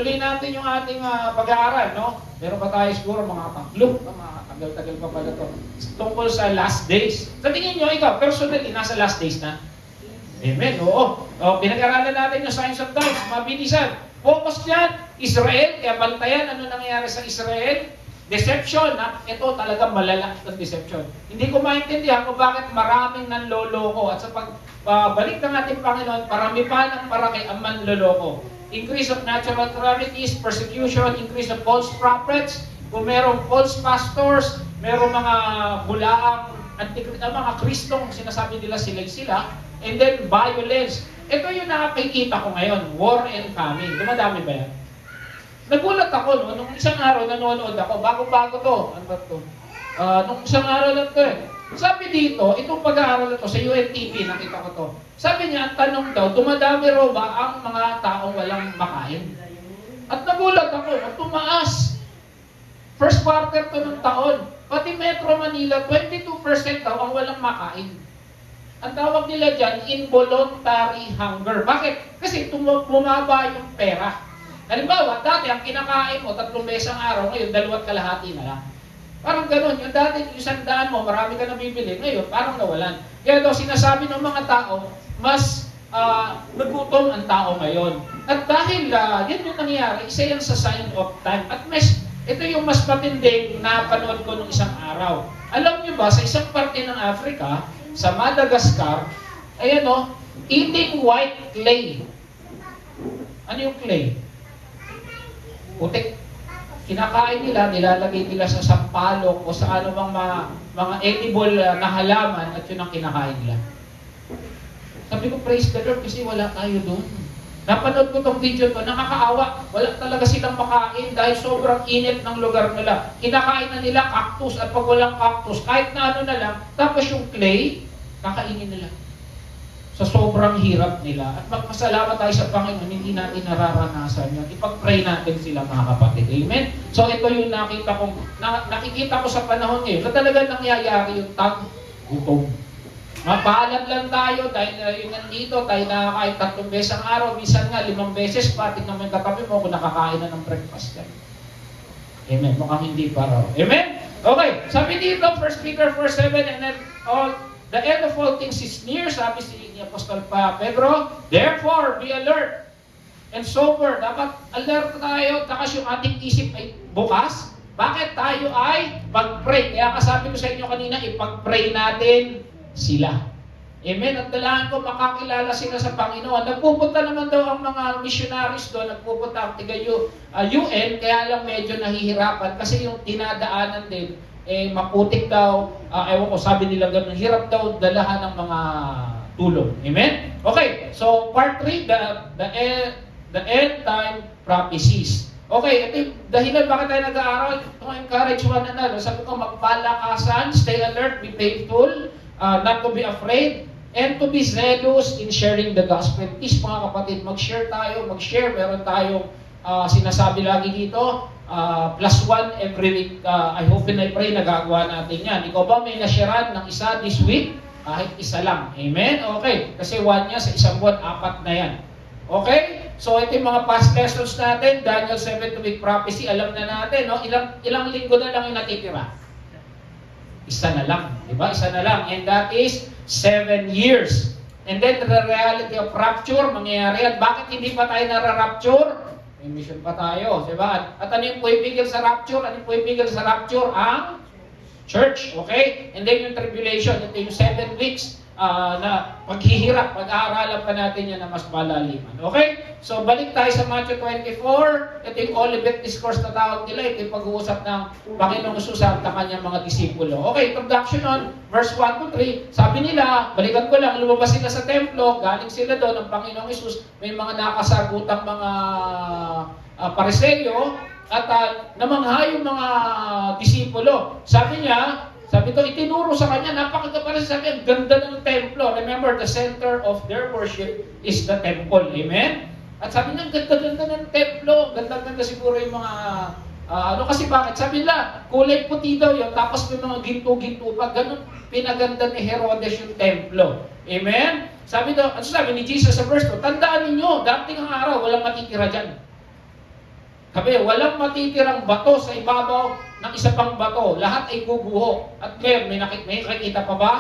tuloy natin yung ating pag-aaral, no? Meron pa tayo siguro mga tagal-tagal pa pala to. Tungkol sa last days. Sa tingin nyo, ikaw, personally, nasa last days na? Amen, oo. Pinag-aralan natin yung signs of times, mabilisan. Focus dyan, Israel, kaya bantayan ano nangyayari sa Israel. Deception, ito talagang malala ng deception. Hindi ko maintindihan kung bakit maraming nanloloko. At sa pagbalik ng ating Panginoon, parami pa ng paraki ang manloloko. Increase of natural calamities, persecution, increase of false prophets, kung merong false pastors, merong mga bulaang mga Kristong sinasabi nila sila, and then violence. Ito yung nakikita ko ngayon, war and famine. Dumadami ba yan? Nagulat ako, no? Nung isang araw nanonood ako, bago-bago to. Ano ba to? Nung isang araw lang to eh. Sabi dito, itong pag-aaral na to sa UNTV, nakita ko to. Sabi niya, ang tanong daw, dumadami raw ba ang mga taong walang makain? At nagulat ako, tumaas. First quarter to ng taon. Pati Metro Manila, 22% daw ang walang makain. Ang tawag nila dyan, involuntary hunger. Bakit? Kasi bumaba yung pera. Halimbawa, dati ang kinakain mo, 3 beses ang araw, ngayon 2.5 na lang. Parang ganun. Yung dati, yung 100 mo, marami ka nabibili. Ngayon, parang nawalan. Kaya daw sinasabi ng mga tao, mas nagutom ang tao ngayon. At dahil yan yung nangyayari, isa yan sa sign of time. At ito yung mas matinding na panood ko nung isang araw. Alam niyo ba, sa isang parte ng Africa, sa Madagascar, ayan o, eating white clay. Ano yung clay? Putik. Kinakain nila, nilalagay nila sa sampalok o sa ano bang mga edible na halaman at yun ang kinakain nila. Sabi ko, praise the Lord kasi wala tayo doon. Napanood ko tong video to, nakakaawa. Wala talaga silang makain dahil sobrang init ng lugar nila. Kinakain na nila cactus at pag walang cactus, kahit na ano na lang, tapos yung clay, kakainin nila. Sa sobrang hirap nila. At magpasalamat tayo sa Panginoon, hindi natin nararanasan yan. Ipag-pray natin sila mga kapatid. Amen? So ito yung nakikita ko sa panahon ngayon na talaga nangyayari yung gutom. Mapaalam lang tayo dahil yung nandito, tayo nakakain 3 beses ang araw, minsan nga 5 beses pa, tignan mo yung katabi mo kung nakakain na ng breakfast yan. Amen? Mukhang hindi pa raw. Amen? Okay, sabi dito, 1 Peter 4:7, and then the end of all things is near, sabi si Apostol Pedro. Therefore, be alert and sober. Dapat alert tayo, takas yung ating isip ay bukas. Bakit tayo ay pag-pray? Kaya kasabi ko sa inyo kanina, ipag-pray natin sila. Amen? At dalahan ko makakilala sila sa Panginoon. Nagpupunta naman daw ang mga missionaries doon, nagpupunta ang UN, kaya lang medyo nahihirapan kasi yung tinadaanan din, maputik daw, ewan ko, sabi nila ganun, hirap daw dalahan ng mga tulong. Amen? Okay, so part 3, the end time prophecies. Okay, ito yung dahilan bakit tayo nag-aaral. Encourage one another. Sabi ko, magpalakasan, stay alert, be faithful, not to be afraid, and to be zealous in sharing the gospel. Please mga kapatid, mag-share tayo, meron tayong sinasabi lagi dito, +1 every week. I hope and I pray nagagawa natin yan. Ikaw ba may nasharean ng isa this week? Kahit isa lang. Amen? Okay. Kasi 1 niya sa isang buwan, 4 na yan. Okay? So ito yung mga past lessons natin. Daniel 7th week prophecy, alam na natin. No? Ilang linggo na lang yung natitira. Isa na lang. Diba? Isa na lang. And that is 7 years. And then the reality of rapture, mangyayari yan. Bakit hindi pa tayo nara-rapture? May mission pa tayo. Diba? At ano yung puipigil sa rapture? Ano yung puipigil sa rapture? Ang church. Okay? And then yung tribulation. Ito yung 7 weeks na paghihirap. Pag-aaralan pa natin yan na mas malaliman. Okay? So balik tayo sa Matthew 24. Ito yung Olivet Discourse na tawag nila. Ito yung pag-uusap ng Panginoong Jesus sa kanyang mga disipulo. Okay, introduction on verse 1 to 3. Sabi nila, balikan ko lang, lumabas sila sa templo, galing sila doon ng Panginoong Jesus. May mga nakasagutang mga Pariseo at namangha yung mga disipulo. Sabi to, itinuro sa kanya, napakaganda sa akin, ganda ng templo. Remember, the center of their worship is the temple. Amen? At sabi niya, ganda-ganda ng templo. Ganda-ganda siguro yung mga, kasi bakit? Sabi nila, kulay puti daw yun, tapos may mga ginto-ginto pa. Ganun, pinaganda ni Herodes yung templo. Amen? Sabi ni Jesus sa verse 2, tandaan ninyo, dating ang araw, walang matitira dyan. Sabi, walang matitirang bato sa ibabaw ng isa pang bato. Lahat ay guguho. At ngayon, may nakikita pa ba?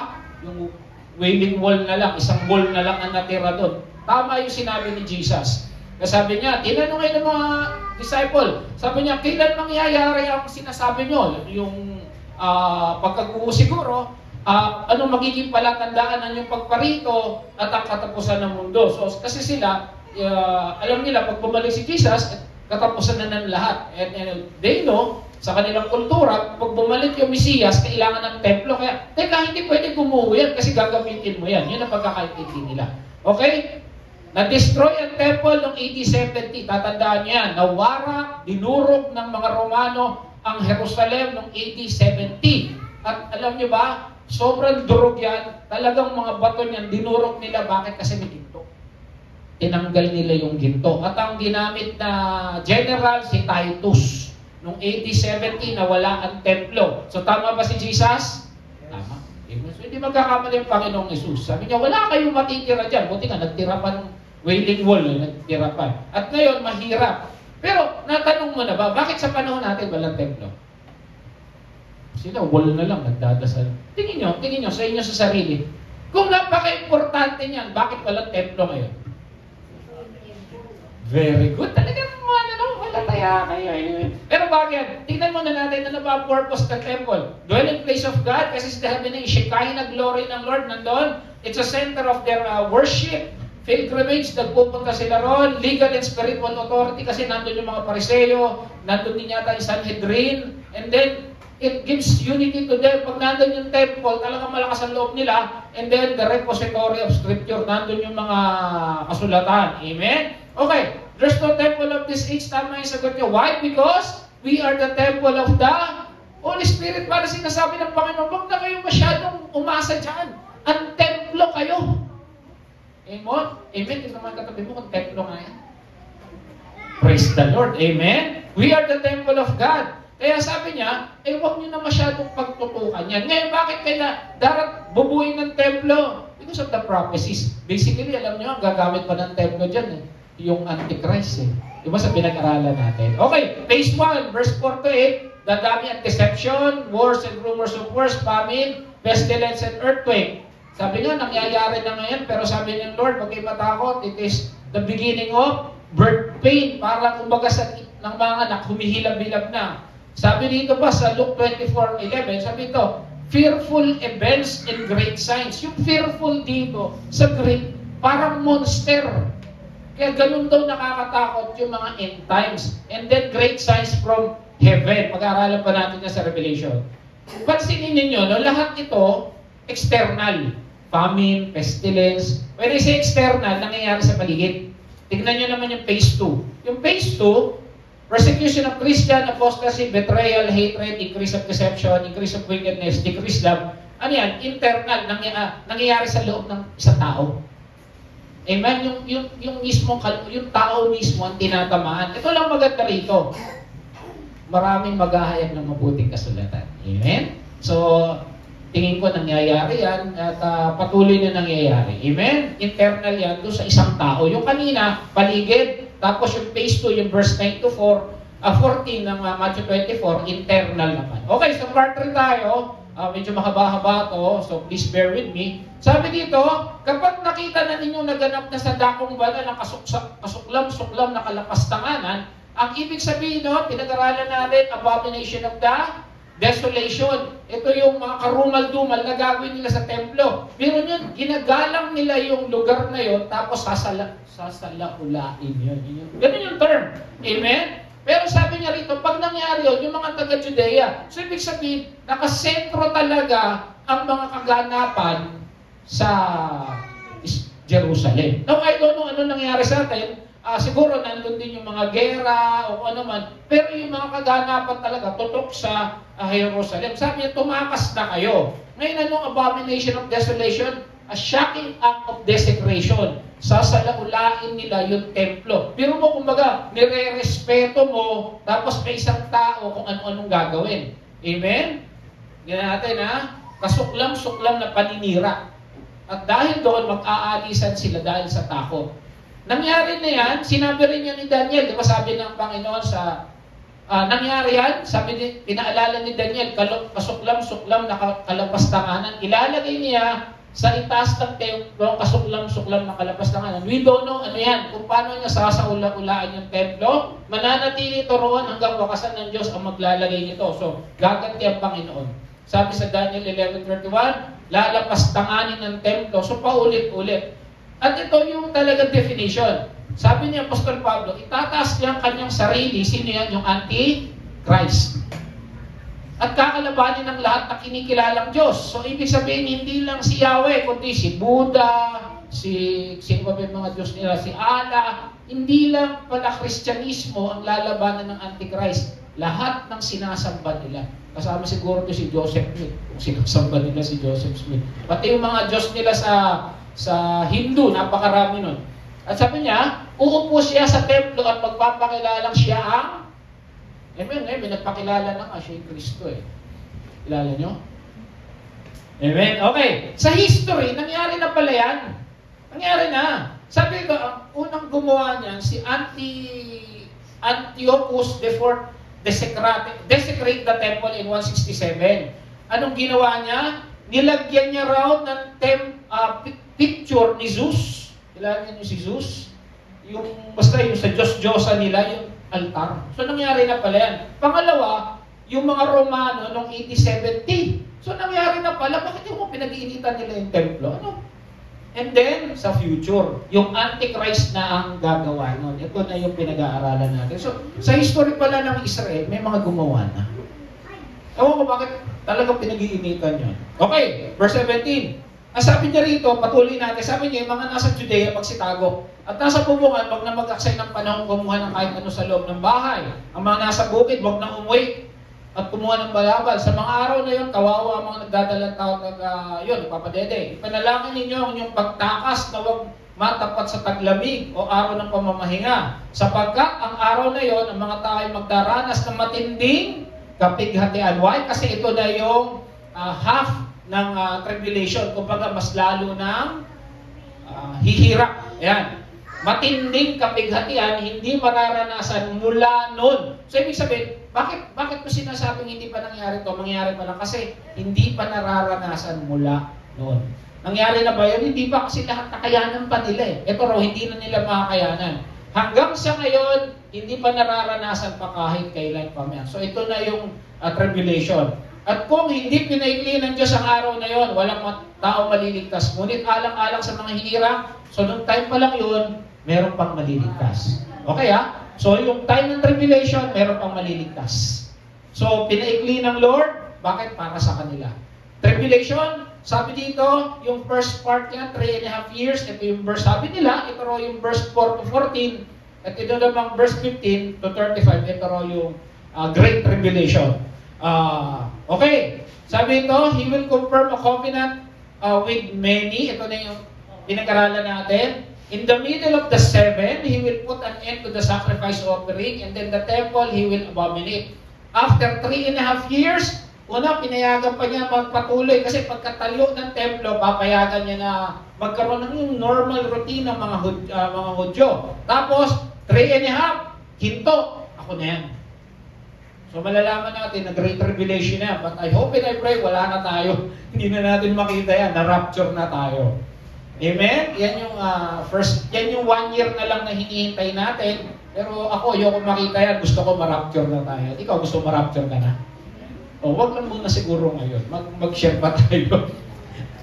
Yung wailing wall na lang, isang wall na lang ang natira doon. Tama yung sinabi ni Jesus. Sabi niya, tinanong ngayon ng mga disciple, sabi niya, kailan mangyayari ang sinasabi niyo? Yung pagkaguho siguro, anong magiging palatandaan ng yung pagparito at ang katapusan ng mundo. So, kasi sila, alam nila, pag bumalik si Jesus, katapusan na ng lahat. And they know, sa kanilang kultura, pag bumalik yung Mesiyas, kailangan ng templo. Kaya, teka, hindi pwede gumuho yan kasi gagamitin mo yan. Yun ang pagkakaintindi nila. Okay? Na-destroy ang temple noong AD 70. Tatandaan niyo yan. Nawara, dinurog ng mga Romano ang Jerusalem noong AD 70. At alam niyo ba, sobrang durog yan. Talagang mga bato niyan, dinurog nila. Bakit? Kasi may ginto. Tinanggal nila yung ginto. At ang ginamit na general, si Titus. Noong AD 70, nawala ang templo. So tama ba si Jesus? Tama. So hindi magkakamali ang Panginoong Jesus. Sabi niya, wala kayong matitira dyan. Buti nga, nagtira pa ng wailing wall. Nagtira pa. At ngayon, mahirap. Pero, natanong mo na ba, bakit sa panahon natin walang templo? Sila, wall na lang, nagdadasal. Tingin nyo sa inyo sa sarili. Kung napaka-importante niyan, bakit walang templo ngayon? Very good. Talagang wala taya kayo. Pero bakit? Tingnan mo na natin ano ba ang purpose ng temple. Dwelling place of God, kasi sinabi na yung Shekinah glory ng Lord nandun. It's a center of their worship. Pilgrimage, nagpupunta sila ron. Legal and spiritual authority, kasi nandun yung mga Pariseo, nandun din yata yung Sanhedrin. And then, it gives unity to them. Pag nandun yung temple, talagang malakas ang loob nila. And then, the repository of scripture, nandun yung mga kasulatan. Amen? Okay, there's no temple of this age. Tama yung sagot nyo. Why? Because we are the temple of the Holy Spirit. Para sinasabi ng Panginoon, huwag na kayo masyadong umasa dyan. Ang templo kayo. Amen? Amen? Ito naman katabi mo kung templo nga yan. Praise the Lord. Amen? We are the temple of God. Kaya sabi niya, huwag niyo na masyadong pagtutukan yan. Ngayon, bakit kaya bubuin ng templo? Because of the prophecies. Basically, alam niyo, ang gagamit pa ng templo dyan yung Antichrist Diba sa pinag-aralan natin? Okay, phase 1, verse 4 to 8, dadami ang deception, wars and rumors of wars, famine, pestilence and earthquake. Sabi nga, nangyayari na ngayon, pero sabi ng Lord, huwag kayo matakot, it is the beginning of birth pain, para kumbaga sa ng mga anak, humihilab-hilab na. Sabi dito ba sa Luke 24:11, sabi ito, fearful events and great signs. Yung fearful dito, sa Greek, parang monster. Kaya ganun daw nakakatakot yung mga end times. And then great signs from heaven. Pag-aaralan pa natin na sa Revelation. Pansinin ninyo, no, lahat ito, external. Famine, pestilence. When I say external, nangyayari sa paligid. Tignan nyo naman yung phase 2. Yung phase 2, persecution of Christian, apostasy, betrayal, hatred, increase of deception, increase of wickedness, decrease love. Ano yan? Internal, nangyayari sa loob ng isang tao. Amen? Yung tao mismo ang tinatamaan. Ito lang maganda rito. Maraming maghahayag ng mabuting kasulatan. Amen? So, tingin ko nangyayari yan at patuloy na nangyayari. Amen? Internal yan doon sa isang tao. Yung kanina, paligid. Tapos yung phase 2, yung verse 9 to 14 ng Matthew 24, internal naman. Okay, so part 3 tayo. Medyo mahaba-haba to, so please bear with me. Sabi dito, kapag nakita na ninyo naganap na sa dakong banal ng kasuklam-suklam na kalapastanganan, ang ibig sabihin no, pinag-aralan natin, abomination of the desolation. Ito yung mga karumal-dumal na gagawin nila sa templo. Pero yun, ginagalang nila yung lugar na yun, tapos sasalaulain yun. Ganun yung term. Amen? Pero sabi niya rito, pag nangyari yun, yung mga taga-Judea, so ibig sabihin, nakasentro talaga ang mga kaganapan sa Jerusalem. Now, I don't know ano nangyari sa atin. Siguro nandun din yung mga gera o ano man. Pero yung mga kaganapan talaga, tutok sa Jerusalem. Sabi niya, tumakas na kayo. Ngayon, anong abomination of desolation? A shocking act of desecration. Sasalaulain nila yung templo. Pero mo, kumbaga, nire-respeto mo, tapos may isang tao kung ano-anong gagawin. Amen? Ganyan natin, ha? Kasuklam-suklam na paninira. At dahil doon, mag-aalisan sila dahil sa takot. Nangyari na yan, sinabi rin yan ni Daniel, di ba sabi ng Panginoon sa, nangyari yan, sabi ni, pinaalala ni Daniel, kasuklam-suklam na kalapastanganan, ilalagay niya sa itaas ng templo, kasuklam-suklam na kalapastanganan. We don't know ano yan, kung paano niya sasaula-ulaan yung templo, mananatili ito roon hanggang wakasan ng Diyos ang maglalagay nito. So, gaganti ang Panginoon. Sabi sa Daniel 11:31, lalapastanganin ng templo, so paulit-ulit. At ito yung talagang definition. Sabi ni Apostol Pablo, itataas niya ang kanyang sarili. Sino yan? Yung Antichrist. At kakalabanin ng lahat na kinikilalang Diyos. So, ibig sabihin, hindi lang si Yahweh, kundi si Buddha, sino ba yung mga Diyos nila, si Allah. Hindi lang pala Kristyanismo ang lalabanan ng Antichrist. Lahat ng sinasamba nila. Kasama siguro si Joseph Smith. Kung sinasamba nila si Joseph Smith. Pati yung mga Diyos nila sa Hindu, napakarami nun. At sabi niya, uupo siya sa templo at magpapakilalang siya ang, amen, may nagpakilala na nga, siya yung Kristo eh. Kilala nyo? Amen? Okay. Sa history, nangyari na pala yan. Nangyari na. Sabi ko, ang unang gumawa niyan, si Antiochus IV desecrate the temple in 167. Anong ginawa niya? Nilagyan niya raw ng picture ni Zeus. Kilala niyo si Zeus? Yung, basta yung sa Diyos-Diyosa nila, yung altar. So, nangyari na pala yan. Pangalawa, yung mga Romano noong 80-70. So, nangyari na pala, bakit yung pinag-iinitan nila yung templo? Ano? And then, sa future, yung Antichrist na ang gagawa nun. Ito na yung pinag-aaralan natin. So, sa history pala ng Israel, may mga gumawa na. Ewan ko bakit talagang pinag-iinitan yun. Okay, verse 17. Ang sabi niya rito, patuloy natin, sabi niya, yung mga nasa Judea magsitago. At nasa bubungan, wag na mag-aksay ng panahon kumuha ng kahit ano sa loob ng bahay. Ang mga nasa bukid, wag na umuwi at kumuha ng balabal. Sa mga araw na yun, kawawa ang mga nagdadalang tao yun, papadede. Ipanalangin ninyo ang inyong pagtakas na wag matapat sa taglamig o araw ng pamamahinga. Sapagkat ang araw na yon, ang mga tao ay magdaranas ng matinding kapighatian. Why? Kasi ito na yung half ng tribulation. Kumbaga, mas lalo ng hihirap. Ayan. Matinding kapighatian, hindi mararanasan mula nun. So, ibig sabihin, bakit mo sinasabing hindi pa nangyari to? Mangyari pa lang kasi hindi pa nararanasan mula noon. Nangyari na ba yun? Hindi pa kasi lahat nakayanan pa nila eh. Ito raw, hindi na nila makakayanan. Hanggang sa ngayon, hindi pa nararanasan pa kahit kailan pa man. So, ito na yung tribulation. At kung hindi pinaikli ng Diyos ang araw na yon, walang tao maliligtas. Ngunit alang-alang sa mga hinirang, so nung time pa lang yun, meron pang maliligtas. Okay ha? So yung time ng tribulation, meron pang maliligtas. So pinaikli ng Lord, bakit? Para sa kanila. Tribulation, sabi dito, yung first part niya, 3.5 years, ito yung verse, sabi nila, ito raw yung verse 4 to 14, at ito namang verse 15 to 35, ito raw yung Great Tribulation. Okay, sabi ito, He will confirm a covenant with many. Ito na yung pinag-aralan natin. In the middle of the 7, He will put an end to the sacrifice offering, and then the temple He will abominate. After 3.5 years, una, pinayagan pa niya magpatuloy kasi pagkatalo ng templo, papayagan niya na magkaroon ng yung normal routine ng mga Hudyo. Tapos, 3.5, hinto. Ako na yan. So malalaman natin na Great Tribulation na yan. But I hope and I pray, wala na tayo. Hindi na natin makita yan. Na-rapture na tayo. Amen? Yan yung yan yung 1 year na lang na hinihintay natin. Pero ako, ayoko makita yan. Gusto ko ma-rapture na tayo. Ikaw, gusto ma-rapture ka na? O, wag lang muna siguro ngayon. Mag-share pa tayo.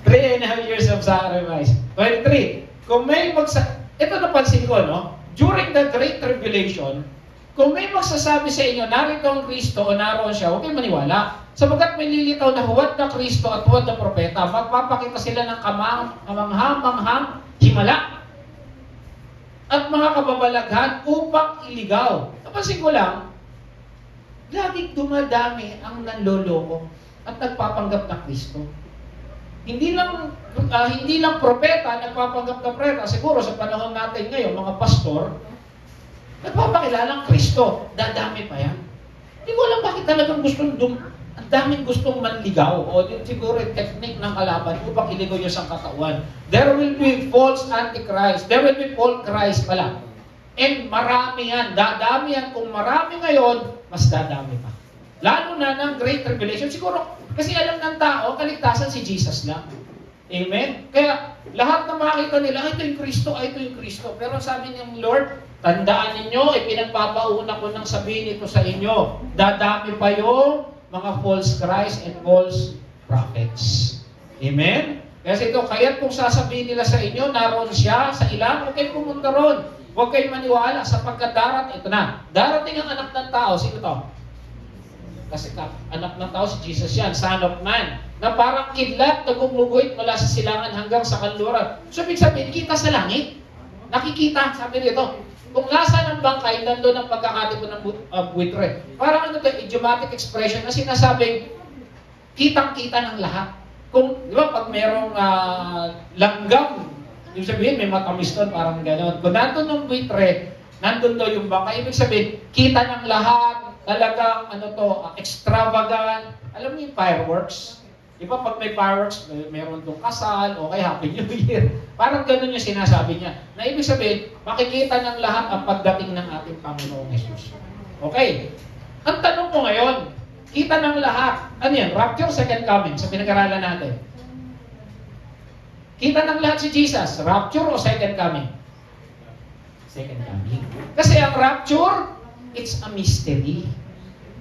3.5 years of sacrifice. 23. Kung may ito napansin ko, no? During the Great Tribulation, kung may magsasabi sa inyo, narito ang Kristo o naroon siya, huwag kayong maniwala. Sabagat may lilitaw na huwad na Kristo at huwad na propeta, magpapakita sila ng kamanghang himala at mga kababalaghan upang iligaw. Napansin ko lang, laging dumadami ang nanloloko at nagpapanggap na Kristo. Hindi lang propeta nagpapanggap na propeta. Siguro sa panahon natin ngayon, mga pastor, nagpapakilalang Kristo, dadami pa yan. Hindi ko alam bakit talagang gustong ang daming gustong manligaw. O siguro yung technique ng kalaban upang iligaw yung isang katawan. There will be false antichrist. There will be false Christ pala. And marami yan. Dadami yan. Kung marami ngayon, mas dadami pa. Lalo na ng Great Tribulation. Siguro, kasi alam ng tao, kaligtasan si Jesus lang. Amen? Kaya, lahat na makita nila, ito yung Kristo, ito yung Kristo. Pero sabi ng Lord, tandaan ninyo, ipinagpapauna ko nang sabihin ito sa inyo. Dadami pa yung mga false Christ and false prophets. Amen? Kasi ito, kaya kung sasabihin nila sa inyo, naroon siya sa ilang, huwag kayong pumunta ron. Huwag kayong maniwala sapagkat ito na. Darating ang anak ng tao. Sino to? Kasi anak ng tao si Jesus yan, Son of Man. Na parang kidlat na gumuguhit mula sa silangan hanggang sa kanluran. So, ibig sabihin, kita sa langit. Nakikita, sabi dito. Kung nasa ng bangkay, nandun ang pagkakatipo ng buitre. Parang ano ito, idiomatic expression na sinasabing, kitang-kita ng lahat. Kung, di ba, pag merong langgam, ibig sabihin, may matamis doon, parang gano'n. Kung nandun ng buitre, nandun daw yung bangkay. Ibig sabihin, kita ng lahat, talagang, extravagant. Alam mo yung fireworks? Di ba pag may fireworks, meron doon kasal, o kaya Happy New Year. Parang ganun yung sinasabi niya. Na ibig sabihin, makikita ng lahat ang pagdating ng ating Panginoong Jesus. Okay. Ang tanong ko ngayon, kita ng lahat. Ano yan? Rapture, second coming, sa pinag-aralan natin. Kita ng lahat si Jesus. Rapture o second coming? Second coming. Kasi ang rapture, it's a mystery.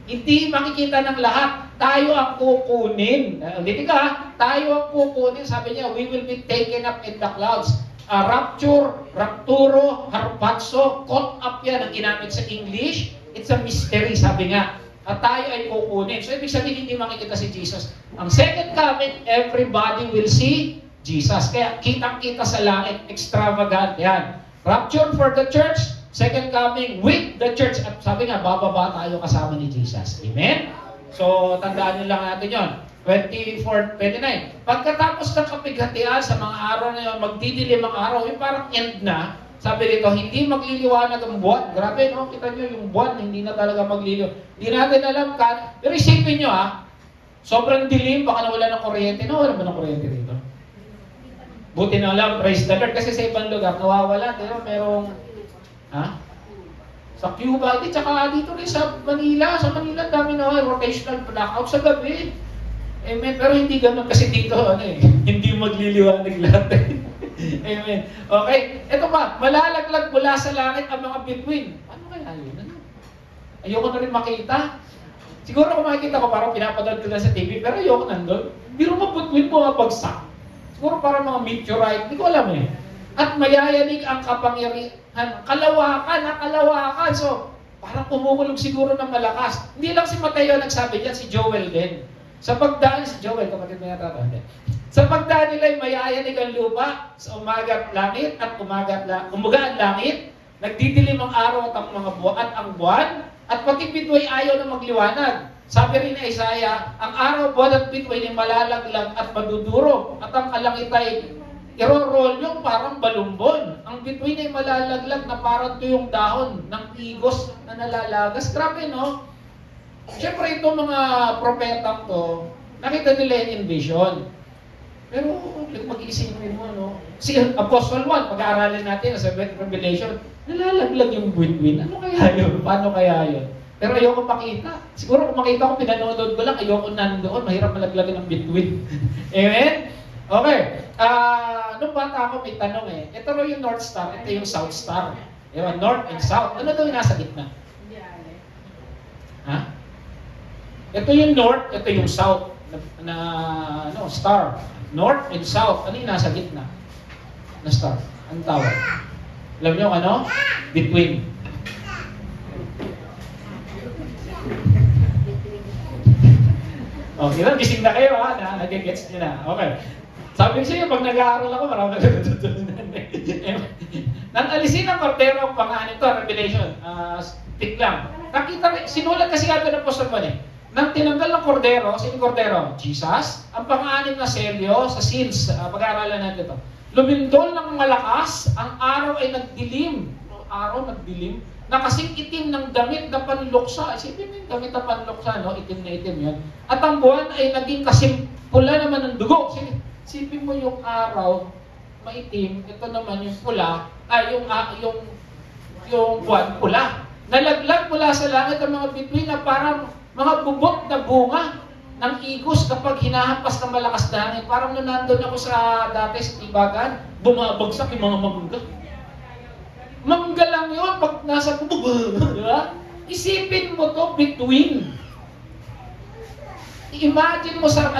Hindi makikita ng lahat. Tayo ang kukunin. Dito ka, tayo ang kukunin. Sabi niya, we will be taken up in the clouds. Rapture, rapturo, harpazo, caught up yan ang ginamit sa English. It's a mystery, sabi nga. At tayo ay kukunin. So, ibig sabihin, hindi makikita si Jesus. Ang second coming, everybody will see Jesus. Kaya, kitang-kita sa langit, extravagant yan. Rapture for the church, second coming with the church. At sabi nga, bababa tayo kasama ni Jesus. Amen? So, tandaan nyo lang natin yon. 24-29. Pagkatapos ng kapighatian sa mga araw na yun, magdidilim ang araw, yung parang end na, sabi dito, hindi magliliwanag ang buwan. Grabe, no? Kita nyo, yung buwan, hindi na talaga magliliwanag. Hindi natin alam pero isipin nyo, sobrang dilim, baka nawala ng kuryente. Nawala ba ng kuryente dito? Buti na lang, praise the Lord. Kasi sa ibang lugar, nawawala. Pero merong, sa Cuba, tsaka dito rin sa Manila. Sa Manila, dami na rotational blackout sa gabi. Amen. Pero hindi ganun kasi dito, hindi magliliwanag lahat. Amen. Okay. Ito pa, malalaglag mula sa langit ang mga bituin. Paano kaya yun? Ayoko na rin makita. Siguro kung makikita ko, parang pinapanood ko na sa TV, pero ayoko nandun. Biro mo bituin mo mabagsak. Siguro parang mga meteorite, hindi ko alam eh. At mayayanig ang kapangyarihan, kalawakan. So, parang kumukulog siguro ng malakas. Hindi lang si Mateo nagsabi diyan, si Joel din. Sa pagdaan, si Joel, kapatid mo yata ba? Sa pagdaan nila ay mayayanig ang lupa sa umaga at langit at umaga ang langit, nagdidilim ang araw at ang mga buwan, at pati bituin ayaw na magliwanag. Sabi rin ni Isaiah, ang araw, buwan at bituin ay malalaglag at madudurog, at ang kalangit ay irorol yung parang balumbon. Ang bituin ay malalaglag na parang tuyong dahon ng igos na nalalagas. Grabe, no? Siyempre, itong mga propetang to, nakita nila in vision. Pero, mag-iisipin mo, no? Si Apostle 1, pag-aaralan natin sa Revelation, nalalaglag yung bituin. Ano kaya yun? Paano kaya yun? Pero ayoko makita. Siguro kung makita ko, pinanood ko lang, ayoko nandoon, mahirap malaglagan ng bituin. Amen? Okay. Nung bata ako, may tanong Ito ro yung North Star, ito yung South Star. Diba? North and South. Ano daw yung nasa gitna? Ito yung North, ito yung South. Star. North and South. Ano yung nasa gitna? Na star. Ang tawag. Alam niyo ano? Between. Okay lang, gising na kayo nag-gets niyo na. Okay. Sabi ko sa iyo, pag nag-aaral ako, marami natutunan. Nang alisin ang kordero ang pangalan ito, Revelation, stick lang. Nakita, sinulat kasi ito ng Apostol Juan Nang tinanggal ng kordero, sino kordero? Jesus. Ang pang-anim na selyo sa seals, pag-aaralan natin ito. Lumindol ng malakas, ang araw ay nagdilim. Araw nagdilim. na kasing itim ng damit na panluksa. Isipin mo yung damit na panluksa, no? Itim na itim yun. At ang buwan ay naging kasing pula naman ng dugo. Isipin mo yung araw, maitim, ito naman yung pula, yung buwan pula. Nalaglag mula sa langit ang mga bituin na parang mga bubot na bunga ng igos kapag hinahampas ng malakas na hangin. Parang nung nandun ako sa dati sa Tibagan, bumabagsak yung mga mangga. Mangga lang yun pag nasa bubog. Diba? Isipin mo to between. Imagine mo sa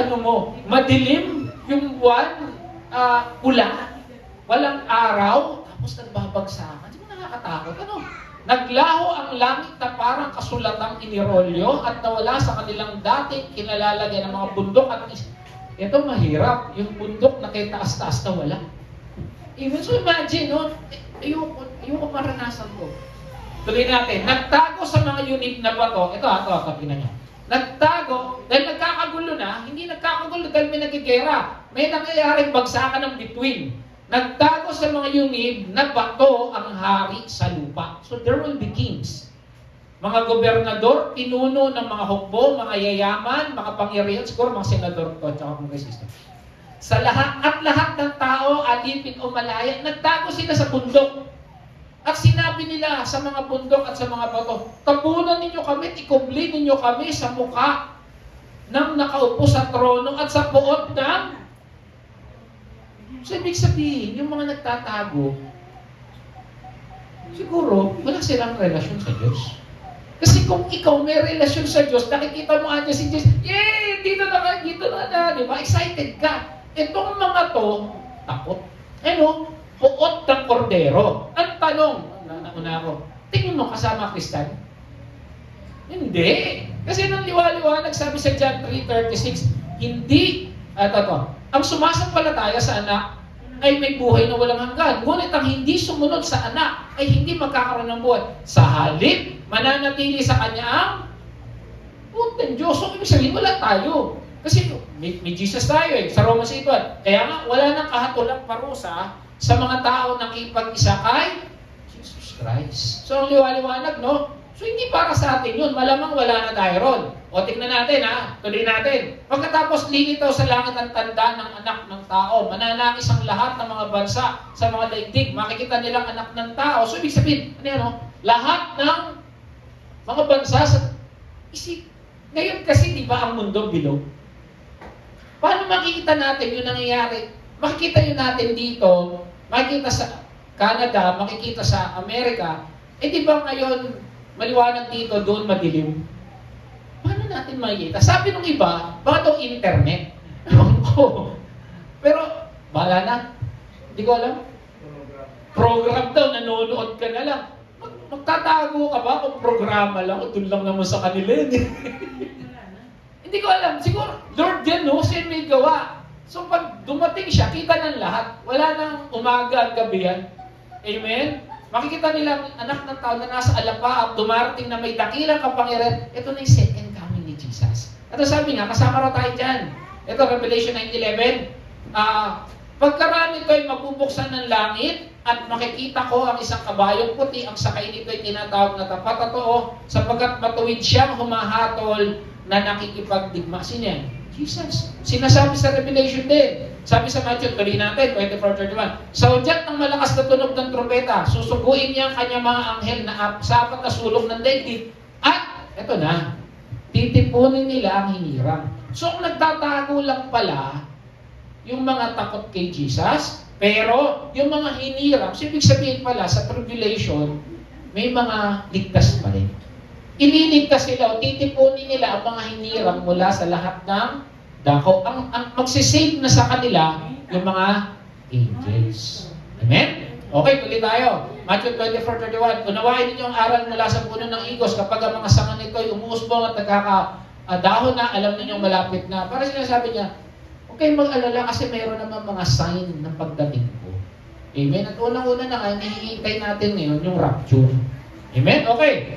madilim yung buwan, pula, walang araw, tapos nagbabagsakan. Di ba nakakatakot? Naglaho ang langit na parang kasulatang inirolyo at nawala sa kanilang dating kinalalagyan ng mga bundok at ito mahirap, yung bundok na kay taas-taas na wala. Even so imagine, no? Ayoko maranasan ko. Tuloy natin, nagtago sa mga unit na bato, ito, tingnan nyo. Nagtago, dahil nagkakagulo na, hindi nagkakagulo dahil may nagigera. May nangyayaring bagsakan ng between. Nagtago sa mga yungib na bato ang hari sa lupa. So there will be kings. Mga gobernador, pinuno ng mga hukbo, mga yayaman, mga pangyarihan, siguro mga senador to, tsaka kongresista. Sa lahat ng tao, alipin o malaya, nagtago sila sa bundok. At sinabi nila sa mga bundok at sa mga bato, tabunan ninyo kami, ikubli ninyo kami sa mukha ng nakaupo sa trono at sa puot ng. So, ibig sabihin, yung mga nagtatago, siguro, wala silang relasyon sa Diyos. Kasi kung ikaw may relasyon sa Diyos, nakikita mo anya si Diyos, yay! Dito na, di ba? Excited ka. Itong mga to, takot. Puot ng kordero. Ang tanong, nauna ako, tingin mo kasama Kristan? Hindi. Kasi nang liwa-liwanag, sabi sa John 3:36, hindi, ang sumasampalataya sa anak ay may buhay na walang hanggan. Ngunit ang hindi sumunod sa anak ay hindi magkakaroon ng buhay. Sa halip, mananatili sa kanya ang putin Diyos. So, ibig sabihin, wala tayo. Kasi may Jesus tayo sa Romans 8:1. Kaya nga, wala nang kahatulang parusa sa mga tao na kipag-isa kay Jesus Christ. So, ang liwaliwanag, no? So, hindi para sa atin yun. Malamang wala na tayo ron. O, tignan natin, tuloy natin. Pagkatapos lilitaw sa langit ang tanda ng anak ng tao, mananakis ang lahat ng mga bansa sa mga daigdig. Makikita nilang anak ng tao. So, ibig sabihin, lahat ng mga bansa sa isip. Ngayon kasi, di ba, ang mundo bilog? Paano makikita natin yung nangyayari? Makikita yun natin dito, makikita sa Canada, makikita sa Amerika, di ba ngayon, maliwanag dito, doon madilim? Paano natin makikita? Sabi nung iba, baka itong internet. Pero, bahala na. Hindi ko alam. Program daw, nanonood ka na lang. Magtatago ka ba kung programa lang? O, doon lang naman sa kanila yun. Hindi ko alam. Siguro, Lord yan, no? Siya may gawa. So, pag dumating siya, kita ng lahat. Wala nang umaga at gabi yan. Amen? Makikita nilang anak ng tao na nasa alapaap, dumarating na may dakilang kapangyarihan. Ito na yung second coming ni Jesus. Ito sabi nga, kasama raw tayo dyan. Ito, Revelation 9:11. Pagkaraan nito ay mabubuksan ng langit at makikita ko ang isang kabayong puti. Ang sakay nito ay tinatawag na tapat at totoo sapagkat matuwid siyang humahatol na nakikipagdigma. Sino yan? Jesus. Sinasabi sa Revelation din. Sabi sa Matthew, tuloy natin, 24:31. Sa udyat ng malakas na tunog ng trompeta, susuguin niya ang kanyang mga anghel na sa apat na sulok ng daigdig. At, eto na, titipunin nila ang hinirang. So, kung nagtatago lang pala, yung mga takot kay Jesus, pero yung mga hinirang, so ibig sabihin pala, sa tribulation, may mga ligtas pa rin. Ililigtas sila o titipunin nila ang mga hinirang mula sa lahat ng dako. Ang magsisave na sa kanila yung mga angels. Amen? Okay, tuloy tayo. Matthew 24:31. Unawain ninyo ang aral mula sa puno ng igos kapag ang mga sanga nito ay umuusbong at nagkakadahon na, alam ninyong malapit na. Para sinasabi niya, huwag kayong mag-alala kasi mayroon naman mga sign ng pagdating ko. Amen? At unang-una na nga, hinihintay natin ngayon yung rapture. Amen? Okay.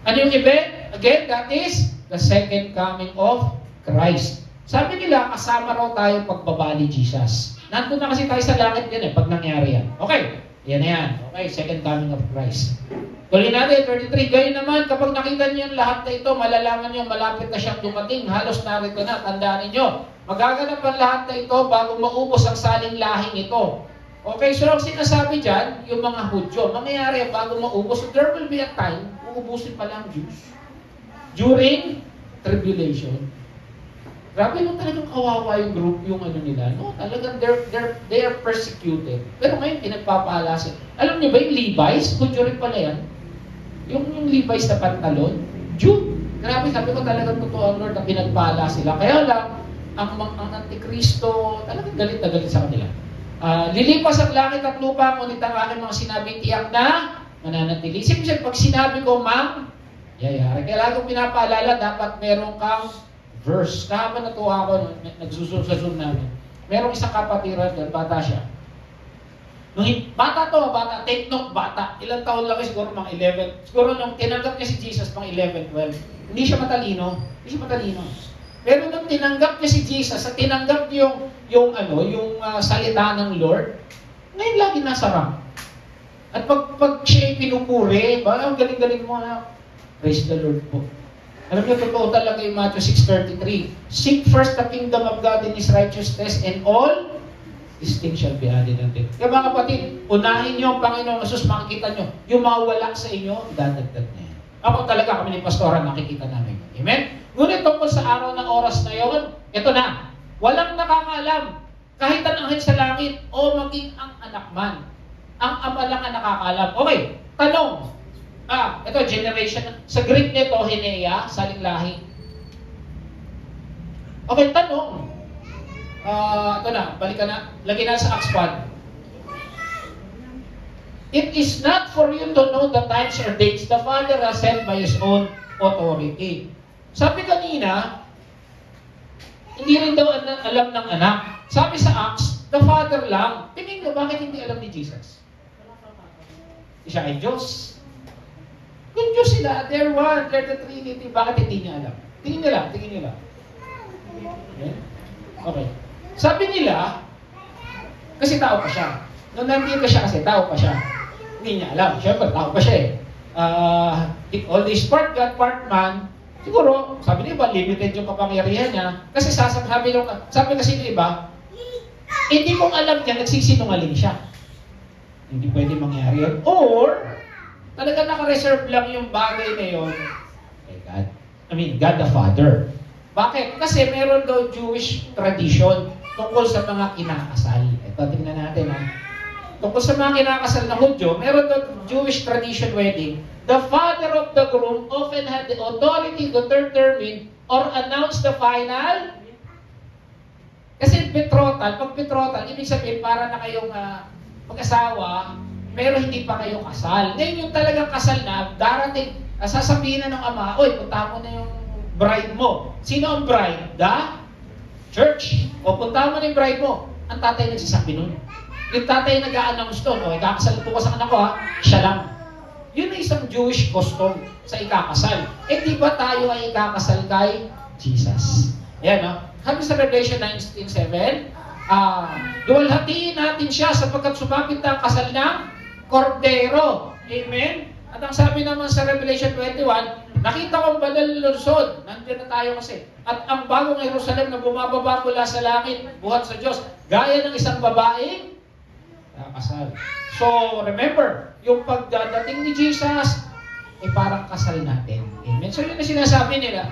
Ano yung event? Again, that is the second coming of Christ. Sabi nila, kasama raw tayo pagbaba ni Jesus. Nandun na kasi tayo sa langit yan pag nangyari yan. Okay, yan na yan. Okay, second coming of Christ. Tuloy natin, 33. Gayon naman, kapag nakita niyo yung lahat na ito, malalaman niyo malapit na siyang dumating. Halos narito na, tandaan niyo. Magaganap ang lahat na ito bago maubos ang saling lahing ito. Okay, so ang sinasabi dyan, yung mga Hudyo, mangyayari bago maubos. So there will be a time, uubusin pala ang Jews. During tribulation. Grabe yung talagang kawawa yung group, yung ano nila. No, talagang they are persecuted. Pero ngayon, pinagpapala sila. Alam niyo ba yung Levi's? Hudyo rin pala yan. Yung Levi's na pantalon, Jew. Grabe, sabi ko talagang totoo ang Lord na pinagpala sila. Kaya lang, ang Antikristo, talagang galit na galit sa kanila. Lilipas ang langit at lupa, ngunit ang aking mga sinabi tiyak na mananatili. Siyempre, pag sinabi ko, ma'am, yayari. Kaya lagi kong pinapaalala, dapat meron kang verse. Kahapon natuwa ako, nagsusum sa Zoom namin. Merong isang kapatiran doon, bata siya. Bata, take note, bata. Ilang taon lang siguro, mga 11. Siguro nung tinanggap niya si Jesus, mga 11, 12. Hindi siya matalino. Pero nung tinanggap niya si Jesus, at tinanggap niya yung salita ng Lord, ngayon lagi nasa rank. At pag siya ay pinupuri, ang galing-galing mo na, praise the Lord po. Alam niyo, totoo talaga yung Matthew 6:33. Seek first the kingdom of God and His righteousness, and all these things shall be added unto you. Kaya mga kapatid, unahin niyo ang Panginoong Jesus, makikita niyo, yung mga wala sa inyo, dadagdag niya. Ako talaga, kami ni Pastora, nakikita namin. Amen? Ngunit tungkol sa araw ng oras na yon, ito na, walang nakakaalam, kahit ang anghel sa langit, o maging ang anak man. Ang ama lang ang nakakaalam. Okay, tanong. Ito, generation. Sa Greek nito, Hinea, saling lahi. Okay, tanong. Ito na, balikan na. Lagyan na sa Acts 1. It is not for you to know the times or dates the Father has sent by His own authority. Sabi kanina, hindi rin daw alam ng anak. Sabi sa Acts, the Father lang. Tingin nyo, bakit hindi alam ni Jesus? Siya ay Diyos. Kung Diyos sila, they're one, they're the Trinity. Bakit hindi niya alam? Tingin nila. Okay. Sabi nila, kasi tao pa siya. Nung nandito siya kasi, tao pa siya. Hindi niya alam. Siyempre, tao pa siya eh. All this part God, part man, siguro, sabi niya iba, limited yung kapangyarihan niya. Kasi sabi kasi ng iba, hindi kong alam niya, nagsisinungaling siya. Hindi pwede mangyari yun. Or, talaga naka-reserve lang yung bagay na yun kay God. God the Father. Bakit? Kasi meron daw Jewish tradition tungkol sa mga kinakasal. Ito, tingnan natin ha. Tungkol sa mga kinakasal na Hudyo, meron daw Jewish tradition wedding. The father of the groom often had the authority to determine or announce the final. Kasi pag betrothal, ibig sabihin para na kayong mag-asawa, pero hindi pa kayo kasal. Ngayon yung talagang kasal na, darating, sasabihin na ng ama, oy, punta mo na yung bride mo. Sino ang bride? The church. O punta mo na yung bride mo. Ang tatay nagsasabi nun. Yung tatay nag-a-announce doon, o ikakasal po ko sa anak ko ha, siya lang. Yun ay isang Jewish custom sa ikakasal. Di ba tayo ay ikakasal kay Jesus? Ayan, no? Sabi sa Revelation 19:7, duwalhatiin natin siya sapagkat sumapit na ang kasal ng Kordero. Amen? At ang sabi naman sa Revelation 21, nakita kong banal na lungsod. Nandiyan na tayo kasi. At ang bagong Jerusalem na bumababa mula sa langit, buhat sa Diyos, gaya ng isang babaeng kasal. So, remember, yung pagdating ni Jesus, parang kasal natin. Amen? So, yun na sinasabi nila.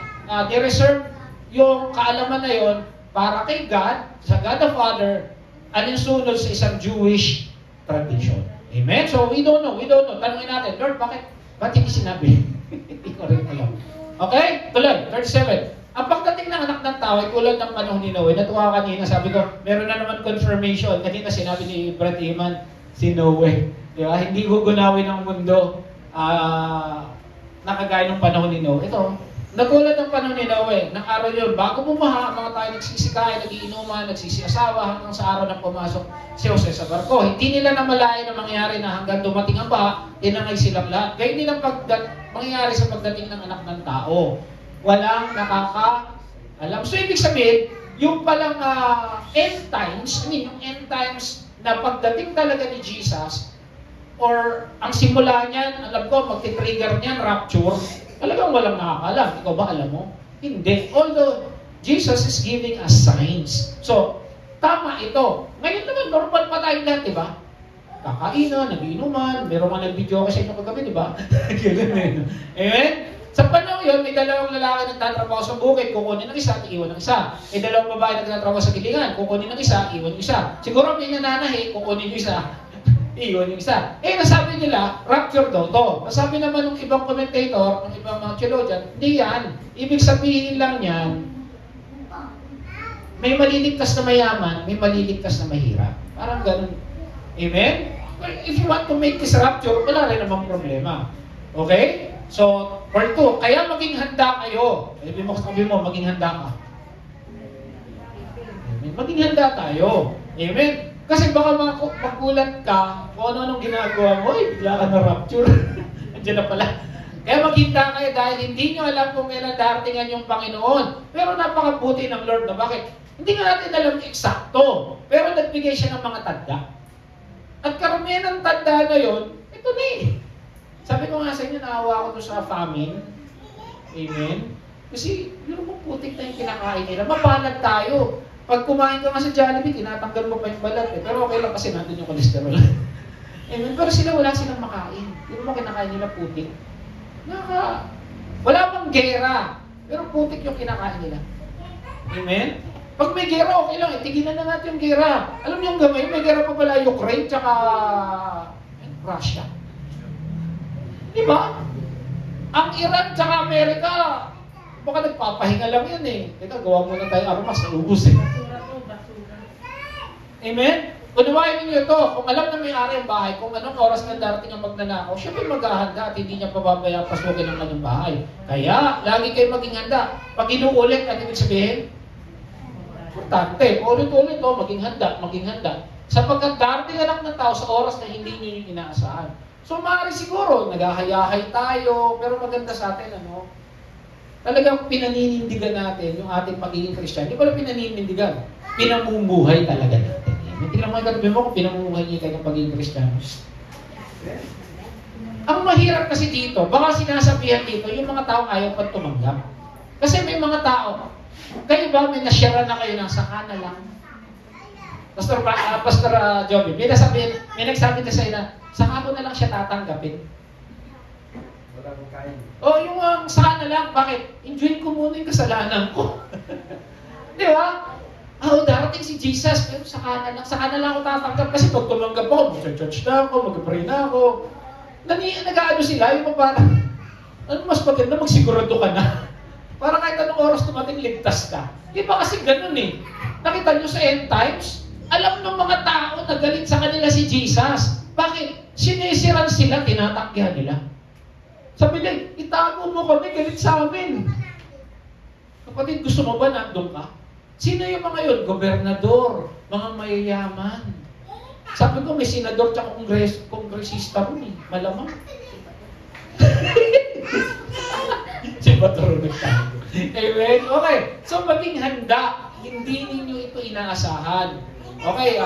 They reserve yung kaalaman na yon para kay God, sa God the Father, alinsunod sa isang Jewish tradition. Amen? So, we don't know. Tanungin natin, Lord, bakit hindi sinabi? Hindi ko rin alam. Okay? Tuloy, 37. Ang pagdating ng anak ng tao ay tulad ng panahon ni Noe. Natuwa kanina, sabi ko, meron na naman confirmation. Kanina sinabi ni Brad Eman, si Noe. Diba? Hindi gugunawin ang mundo nakagaya ng panahon ni Noe. Ito, natulad ng panahon ni Noe, ng araw yun, bago bumaha, mga tayo nagsisikay, nagiinuman, nagsisiasawa hanggang sa araw ng pumasok si Jose sa barko. Hindi nila namalayan na mangyari na hanggang dumating ang baha, tinangay silang lahat. Gayun din ang mangyayari sa pagdating ng anak ng tao. Walang nakakaalam. So, ibig sabihin, yung palang end times, yung end times na pagdating talaga ni Jesus, or ang simula niyan, alam ko, magti-trigger niyan, rapture, talagang walang nakakalam. Ikaw ba alam mo? Hindi. Although, Jesus is giving us signs. So, tama ito. Ngayon naman, normal pa tayo lahat, di ba? Kakainan, nagiinuman, meron mga nag-video ako sa inyo kagabi, di ba? Amen? Sa panahon yun, may dalawang lalaki nagtatrabaho sa bukid, kukunin ng isa at iwan ng isa. May dalawang babae nagtatrabaho sa gilingan, kukunin ng isa, iwan ng isa. Siguro may nananahi, kukunin yung isa, iwan yung isa. Nasabi nila, rapture daw to. Nasabi naman ng ibang commentator, ng ibang mga theologian, hindi yan. Ibig sabihin lang yan, may maliligtas na mayaman, may maliligtas na mahirap. Parang ganun. Amen? Well, if you want to make this rapture, wala rin namang problema. Okay? So, part 2, kaya maging handa kayo. Sabi mo, maging handa ka. Amen. Maging handa tayo. Amen? Kasi baka magulat ka kung ano-anong ginagawa mo, bigla ka na rapture. Andiyan na pala. Kaya maghanda kayo dahil hindi nyo alam kung kailan daratingan yung Panginoon. Pero napakabuti ng Lord na bakit? Hindi nga natin alam eksakto. Pero nagbigay siya ng mga tanda. At karamihan ng tanda na yun, ito na eh. Sabi ko nga sa inyo, naawa ko to sa famine. Amen? Kasi, yun mo putik na yung kinakain nila. Mapalad tayo. Pag kumain ka nga sa Jollibee, tinatanggal mo pa yung balat eh. Pero okay lang kasi nandun yung cholesterol. Amen? Pero sila wala silang makain. Yun mo kinakain nila putik. Wala pang gera. Pero putik yung kinakain nila. Amen? Pag may gera, okay lang. Tigilan na natin yung gera. Alam niyo yung gamay, may gera pa pala Ukraine tsaka Russia. Diba? Ang Iran tsaka Amerika, baka nagpapahinga lang yan eh. Teka, gawa muna tayo armas, naubos eh. Amen? Unawain ninyo ito, kung alam na may-ari ang bahay, kung anong oras na darating ang magnanakaw, siya may maghahanda at hindi niya pababaya pasukin ang kanyang bahay. Kaya, lagi kayo maging handa. Pag inuulit, ano ibig sabihin? Importante. Ulit-ulit maging handa. Sapagkat darating anak ng tao sa oras na hindi niyo yung inaasahan. So, maaari siguro, naghahayahay tayo, pero maganda sa atin, talagang pinaninindigan natin yung ating pagiging Kristiyano. Hindi ko lang pinaninindigan. Pinamumuhay talaga natin. Tingnan mo yung katabi mo kung pinamumuhay niyo kayo ng pagiging Kristiyano. Ang mahirap kasi dito, baka sinasabihan dito, yung mga tao ayaw pa tumanggap. Kasi may mga tao, kayo ba may nasyara na kayo ng saka na lang? Pastor Joby, may nagsabi na sa'yo na, saka ko na lang siya tatanggapin. Walang kain. Yung saka na lang, bakit? Enjoy ko muna yung kasalanan ko. Di ba? Darating si Jesus, pero saka na lang ako tatanggap kasi pag tumanggap ako, mag-church na ako, mag-pray na ako. Nag-aano sila, yung parang, mas maganda, magsigurado ka na. Para kahit anong oras tumating, ligtas ka. Di ba kasi ganun eh. Nakita nyo sa end times, alam ng mga tao na galit sa kanila si Jesus. Bakit? Sinisiran sila, tinatanggihan nila. Sabi nila, itago mo kami, galit sa amin. Kapatid, gusto mo ba nandun ka? Sino yung mga yun? Gobernador, mga mayayaman. Sabi ko, may senador tsaka kongresista rin eh. Malamang. Si Batoro nagtago. Amen? Okay. So, maging handa. Hindi ninyo ito inaasahan. Okay,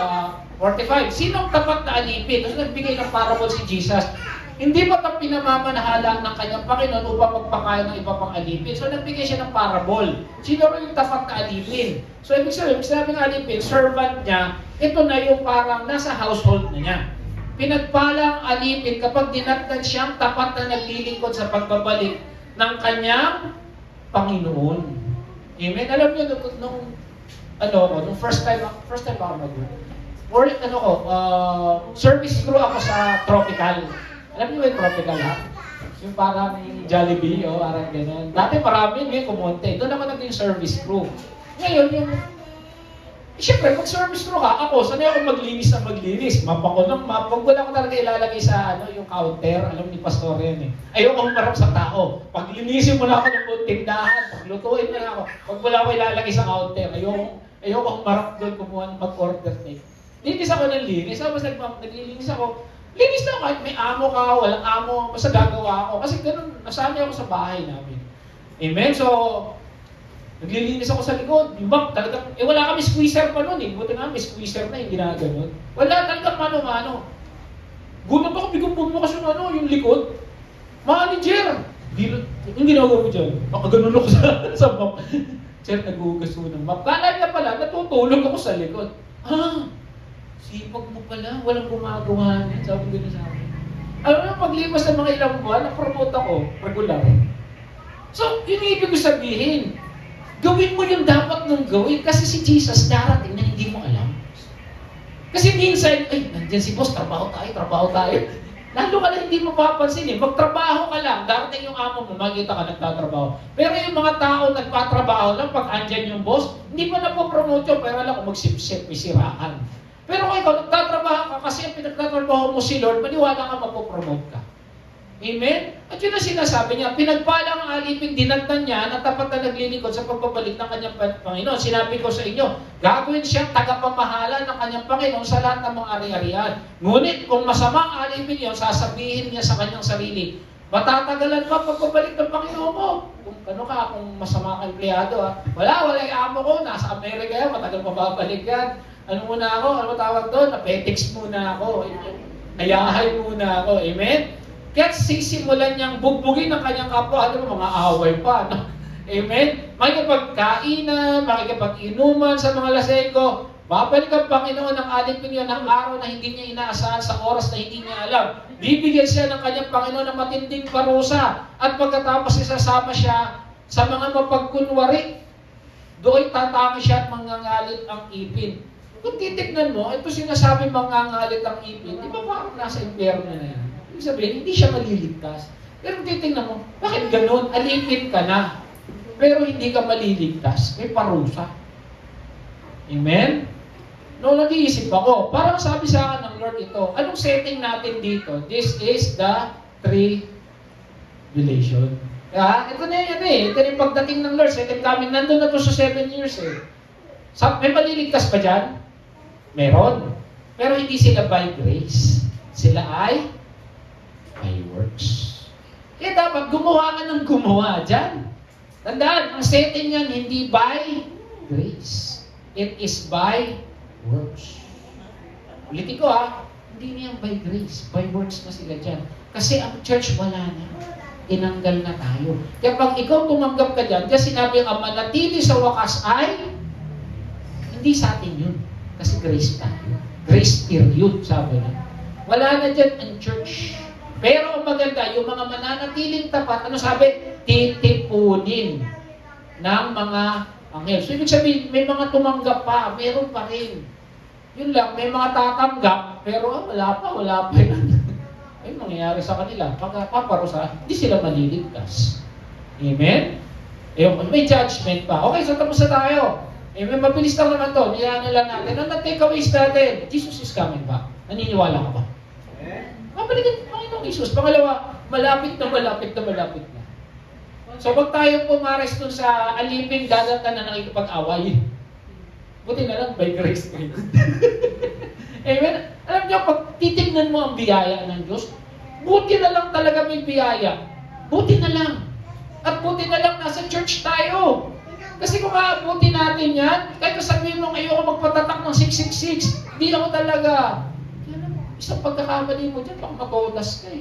45. Sinong tapat na alipin? Tapos nagbigay ng parable si Jesus. Hindi ba ito pinamamanahala ng kanyang Panginoon upang magpakain ng iba pang alipin? So, nagbigay siya ng parable. Sino rin yung tapat na alipin? So, ibig sabihin, sinabi ng alipin, servant niya, ito na yung parang nasa household na niya. Pinagpalang alipin kapag dinatnan siyang tapat na naglilingkod sa pagbabalik ng kanyang Panginoon. Amen? Alam niyo, nung first time ako service crew ako sa Tropical. Alam niyo yung Tropical ha? Yung parang Jollibee, parang gano'n. Dati marami, ngayon kumonte. Doon ako naging service crew. Ngayon, siyempre, pag service crew ka, ako, sanay ako maglinis. Map ako ng map. Huwag wala ko talaga ilalagay sa yung counter. Alam ni Pastor yan eh. Ayoko humarap sa tao. Pag linisin mo na ako ng tindahan, paglutuin mo na ako. Huwag wala ko ilalagay sa counter. Ayoko humarap doon, kumuha ng mag-order na. Linis ako ng linis. Tapos naglilinis ako. Linis na kahit may amo ka, walang amo, basta gagawa ako. Kasi ganun, nasanay ako sa bahay namin. Amen? So, naglilinis ako sa likod. Yung map, talagang, wala kami squeezer pa noon eh. Buti nga may squeezer na, hindi na ganun. Wala talagang mano-mano. Gulat ako, bigong bumukas yung yung likod. Manager! Yung ginagawa mo dyan, makaganon ako sa map. Sir, nagugas mo ng map. Kala niya pala, natutulog ako sa likod. Sipag mo pala, walang gumagawa niya. Sabi ko na sa akin. Alam mo, paglipas ng mga ilang buwan, na-promote ako, regular. So, yun yung ibig ko sabihin. Gawin mo yung dapat mong gawin kasi si Jesus darating na hindi mo alam. Kasi minsan, nandiyan si boss, trabaho tayo. Lalo ka na hindi mo papansin magtrabaho ka lang, darating yung amo mo, makikita ka nagtatrabaho. Pero yung mga tao nagpatrabaho lang, pag andyan yung boss, hindi pa napopromote yun, pero alam ko magsipsip, may siraan. Pero kung ikaw nagtatrabaho ka, kasi ang pinagtatrabaho mo si Lord, maniwala ka mapopromote ka. Amen? At yun ang sinasabi niya, pinagpala ang alipin, dinagdan niya na tapat na naglilingkod sa pagbabalik ng kanyang Panginoon. Sinabi ko sa inyo, gagawin siyang tagapamahala ng kanyang Panginoon sa lahat ng mga ari-arian. Ngunit kung masama ang alipin yun, sasabihin niya sa kanyang sarili, matatagalan pa pagbabalik ng Panginoon mo. Kung masama kang empleyado, wala yung amo ko, nasa Amerika yan, matagal pa babalik yan. Ano muna ako? Ano tawag doon? Napetex muna ako. Nayahay muna ako. Amen? Kaya sisimulan niyang bugbugin ng kanyang kapwa. Alam mo, mga away pa. No? Amen? Makikipagkainan, makikipag-inuman sa mga lasengko. Babalik ang Panginoon ng alipin niya ng araw na hindi niya inaasahan sa oras na hindi niya alam. Bibigyan siya ng kanyang Panginoon ng matinding parusa. At pagkatapos isasama siya sa mga mapagkunwari, doon tatami siya at mangangalit ang ipin. Kung titignan mo, ito sinasabi mangangalit ang ipin, di ba parang nasa impyerno na yan? Ibig sabihin, hindi siya maliligtas. Pero kung titignan mo, bakit ganun? Alipin ka na. Pero hindi ka maliligtas. May parusa. Amen? Noong nag-iisip ako, parang sabi sa akin ng Lord ito, anong setting natin dito? This is the tribulation. Ito na yan Ito na yung pagdating ng Lord. Second coming, nandun na to sa 7 years May maliligtas pa dyan? Meron. Pero hindi sila by grace. Sila ay by works. Kaya dapat gumawa ka ng gumawa dyan. Tandaan, ang setting yan hindi by grace. It is by works. Ulitin ko hindi niyan by grace. By works na sila dyan. Kasi ang church wala na. Tinanggal na tayo. Kaya pag ikaw tumanggap ka dyan, kaya sinabi ang manatili sa wakas ay hindi sa atin yun. Kasi grace tayo. Grace period, sabi na. Wala na dyan ang church. Pero ang maganda, yung mga mananatiling tapat, ano sabi? Titipunin ng mga anghel. So, ibig sabihin, may mga tumanggap pa, meron pa rin. Yun lang, may mga tatanggap, pero wala pa yan. Ay, mangyayari sa kanila. Pagpaparusa, hindi sila maliligtas. Amen? May judgment pa. Okay, so tapos na tayo. Amen, mabilis lang naman to. Nilanan lang natin. Ang nag-takeaways natin, Jesus is coming back. Naniniwala ka ba? Mabalikin Panginoong Jesus. Pangalawa, malapit na. So, pag tayo pumares dun sa alipin, dadatan na nakikipag-away. Buti na lang, by grace. Amen? Alam niyo, pag titignan mo ang biyaya ng Diyos, buti na lang talaga may biyaya. Buti na lang. At buti na lang nasa church tayo. Kasi kung aabuti natin yan, kahit sabihin mo ayoko magpatatak ng 666, hindi ako talaga. Isang pagkakamali mo dyan, baka mabodas ka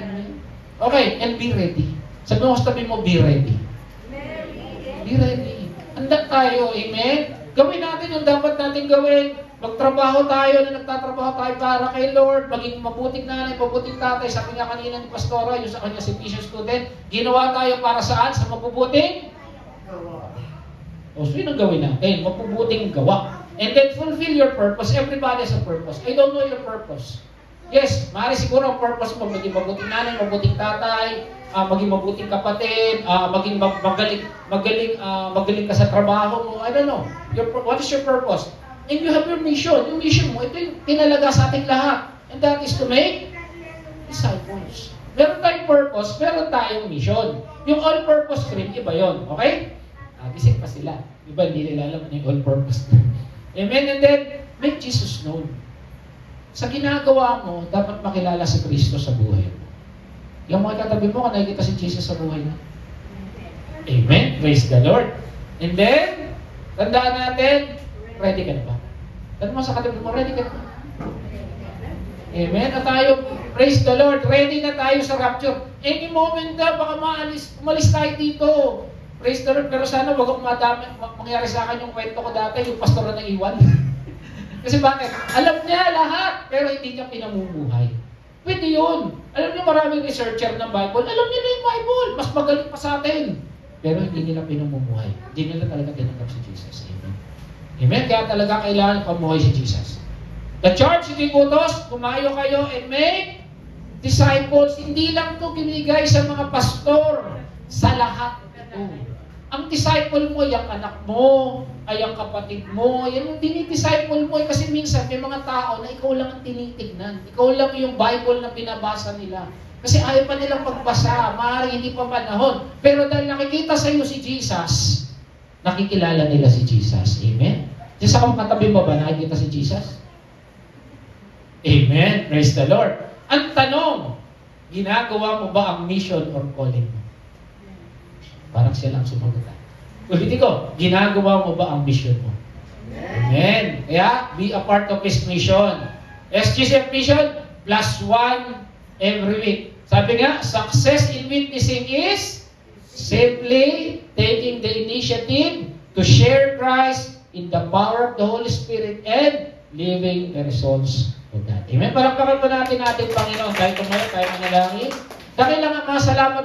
Amen? Okay, and be ready. Sabi mo, be ready. Be ready. Handa tayo, amen? Gawin natin yung dapat natin gawin. Magtrabaho tayo na nagtatrabaho tayo para kay Lord. Maging mabuting nanay, mabuting tatay. Sabi nga kanina ni Pastora, yung sa kanya si Vision Student, ginawa tayo para saan? Sa mabubuting gawa. O so yun ang gawin natin, mabubuting gawa. And then fulfill your purpose. Everybody has a purpose. I don't know your purpose. Yes, maaari siguro ang purpose mo, maging mabuting nanay, mabuting tatay, maging mabuting kapatid, maging magaling ka sa trabaho mo. I don't know. What is your purpose? And you have your mission. Yung mission mo, ito yung tinalaga sa ating lahat. And that is to make disciples. Meron tayong purpose, meron tayong mission. Yung all-purpose cream, iba yon, okay? Gising pa sila. Iba, hindi nila alam yung all-purpose cream. Amen? And then, make Jesus known. Sa ginagawa mo, dapat makilala si Kristo sa buhay mo. Yung mga katabi mo, kung nakikita si Jesus sa buhay mo. Amen? Praise the Lord. And then, tandaan natin, ready ka na ba? Tanong mo sa katabi mo, ready ka na ba? Amen? At tayo, praise the Lord, ready na tayo sa rapture. Any moment na, baka umalis tayo dito. Praise the Lord, pero sana wag akong mangyari sa akin yung kwento ko dati, yung pastor na naiwan. Kasi bakit? Alam niya lahat, pero hindi niya pinamumuhay. Pwede yun. Alam niyo maraming researcher ng Bible, alam nila yung Bible, mas magaling pa sa atin. Pero hindi nila pinamumuhay. Hindi nila talaga tinanggap si Jesus. Amen. Amen? Kaya talaga kailangan pamuhay si Jesus. The church, hindi utos, kumayo kayo and make disciples. Hindi lang to binigay sa mga pastor, sa lahat ito. Ang disciple mo, yung anak mo, ay ang kapatid mo, yan yung dinidisciple mo. Kasi minsan may mga tao na ikaw lang ang tinitignan. Ikaw lang yung Bible na binabasa nila. Kasi ayaw pa nilang magbasa, maaari hindi pa panahon. Pero dahil nakikita sa iyo si Jesus, nakikilala nila si Jesus. Amen? Diyan sa katabi mo ba, nakikita si Jesus? Amen. Praise the Lord. Ang tanong, ginagawa mo ba ang mission or calling mo? Parang siya lang sumagot. Ulitin ko, ginagawa mo ba ang mission mo? Amen. Kaya, be a part of His mission. SGCF mission, +1 every week. Sabi nga, success in witnessing is simply taking the initiative to share Christ in the power of the Holy Spirit and living the results of that. Amen. Palakpakan po natin ating Panginoon. Kahit tumayo, kahit manalangin. Dahil lang ang mga salamat